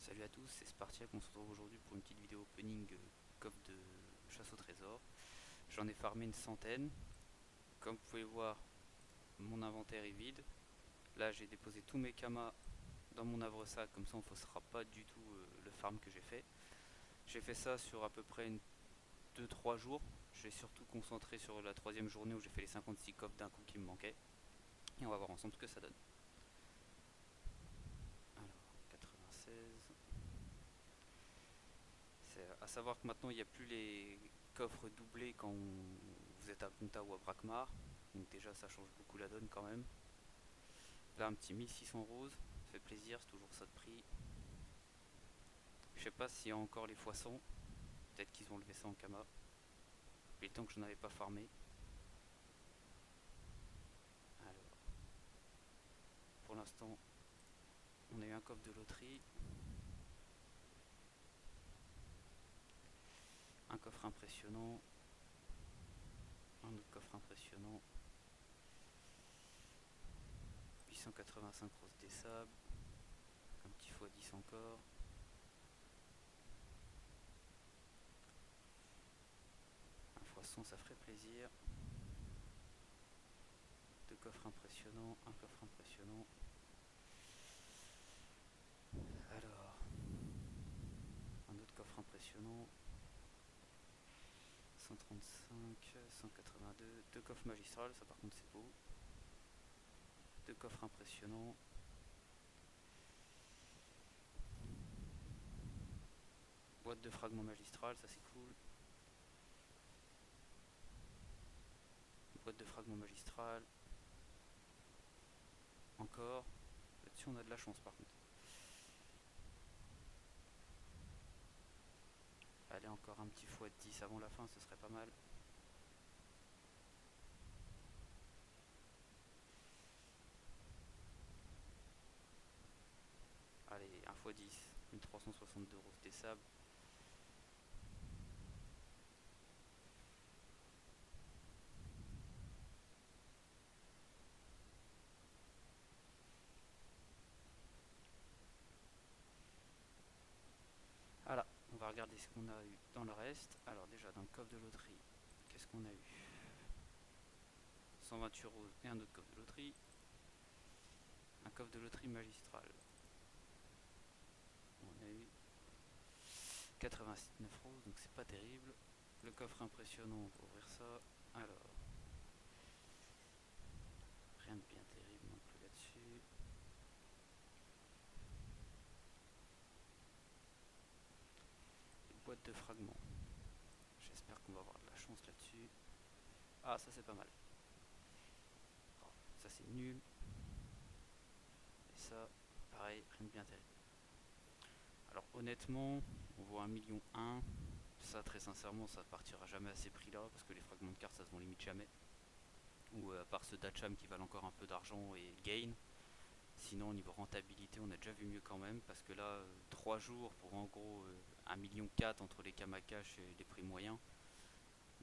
Salut à tous, c'est Spartiac, on se retrouve aujourd'hui pour une petite vidéo opening coffre de chasse au trésor. J'en ai farmé une centaine. Comme vous pouvez voir, mon inventaire est vide. Là j'ai déposé tous mes kamas dans mon havre-sac, comme ça on ne faussera pas du tout le farm que j'ai fait. J'ai fait ça sur à peu près 2-3 jours. J'ai surtout concentré sur la troisième journée où j'ai fait les 56 coffres d'un coup qui me manquaient. Et on va voir ensemble ce que ça donne. Alors, 96. C'est à savoir que maintenant il n'y a plus les coffres doublés quand vous êtes à Punta ou à Brakmar. Donc déjà ça change beaucoup la donne quand même. Là un petit 1600 roses, ça fait plaisir, c'est toujours ça de prix. Je sais pas s'il y a encore les fois 100, peut-être qu'ils ont levé ça en Kama. Les temps que je n'avais pas farmé. Alors, pour l'instant, on a eu un coffre de loterie, un coffre impressionnant, un autre coffre impressionnant, 885 roses des sables, un petit x10 encore, un x100 ça ferait plaisir. Deux coffres impressionnants, un coffre impressionnant. Alors, un autre coffre impressionnant. 135, 182, deux coffres magistrales, ça par contre c'est beau. Deux coffres impressionnants. Boîte de fragments magistrales, ça c'est cool. Boîte de fragments magistrales. Encore. Là-dessus on a de la chance par contre. Allez, encore un petit x10 avant la fin, ce serait pas mal. Allez, un x10, 1362 roses des sables. Voilà, on va regarder ce qu'on a eu dans le reste. Alors déjà dans le coffre de loterie, qu'est-ce qu'on a eu? 128 roses et un autre coffre de loterie. Un coffre de loterie magistral. On a eu 89 roses, donc c'est pas terrible. Le coffre impressionnant, on va ouvrir ça. Alors, rien de bien terrible non plus là-dessus. Boîte de fragments. J'espère qu'on va avoir de la chance là-dessus. Ah, ça c'est pas mal. Oh, ça c'est nul. Et ça, pareil, rien de bien terrible. Alors honnêtement, on voit 1,1 million. Ça, très sincèrement, ça partira jamais à ces prix-là parce que les fragments de cartes, ça se vend limite jamais. Ou à part ceux d'Acham qui valent encore un peu d'argent et gain. Sinon, au niveau rentabilité, on a déjà vu mieux quand même parce que là, 3 jours pour en gros 1,4 million entre les Kamakash et les prix moyens,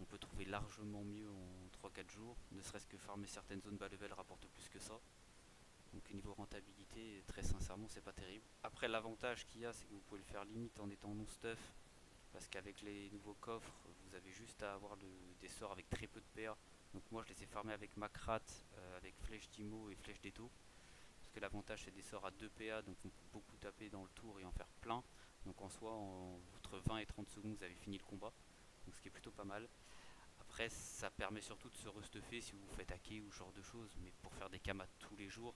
on peut trouver largement mieux en 3-4 jours. Ne serait-ce que farmer certaines zones bas level rapporte plus que ça. Donc, au niveau rentabilité, très sincèrement, c'est pas terrible. Après, l'avantage qu'il y a, c'est que vous pouvez le faire limite en étant non stuff parce qu'avec les nouveaux coffres, vous avez juste à avoir des sorts avec très peu de PA. Donc, moi, je les ai farmés avec Makrat, avec Flèche d'Imo et Flèche d'Eto. Parce que l'avantage c'est des sorts à 2 PA, donc on peut beaucoup taper dans le tour et en faire plein. Donc en soi, entre 20 et 30 secondes, vous avez fini le combat. Donc ce qui est plutôt pas mal. Après, ça permet surtout de se restuffer si vous vous faites hacker ou ce genre de choses. Mais pour faire des kamas tous les jours,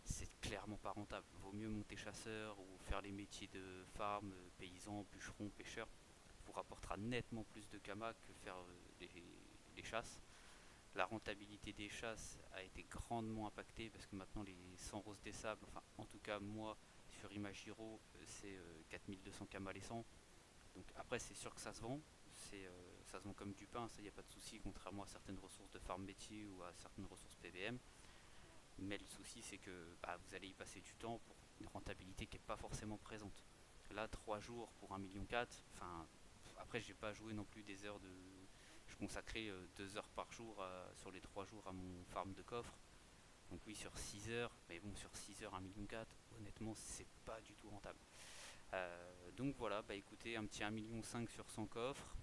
c'est clairement pas rentable. Vaut mieux monter chasseur ou faire les métiers de farm, paysan, bûcheron, pêcheur. Vous rapportera nettement plus de kamas que faire les chasses. La rentabilité des chasses a été grandement impactée parce que maintenant les 100 roses des sables, enfin en tout cas moi sur Imagiro c'est 4200 kamas les 100. Donc après c'est sûr que ça se vend, ça se vend comme du pain, ça il n'y a pas de souci contrairement à certaines ressources de farm métier ou à certaines ressources PVM. Mais le souci c'est que vous allez y passer du temps pour une rentabilité qui n'est pas forcément présente. Là 3 jours pour 1,4 million, enfin après j'ai pas joué non plus des heures de, je consacrais 2 heures par jour sur les 3 jours à mon farm de coffre. Donc oui, sur 6 heures, mais bon, sur 6 heures, 1,4 million, honnêtement, c'est pas du tout rentable. Donc voilà, bah écoutez, un petit 1,5 million sur 100 coffres,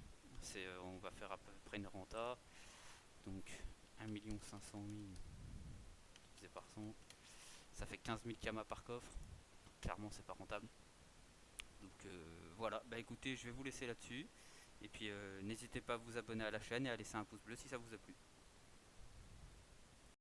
on va faire à peu près une renta. Donc 1 500 000 divisé par 100, ça fait 15 000 kamas par coffre. Clairement, c'est pas rentable. Donc voilà, bah écoutez, je vais vous laisser là-dessus. Et puis n'hésitez pas à vous abonner à la chaîne et à laisser un pouce bleu si ça vous a plu.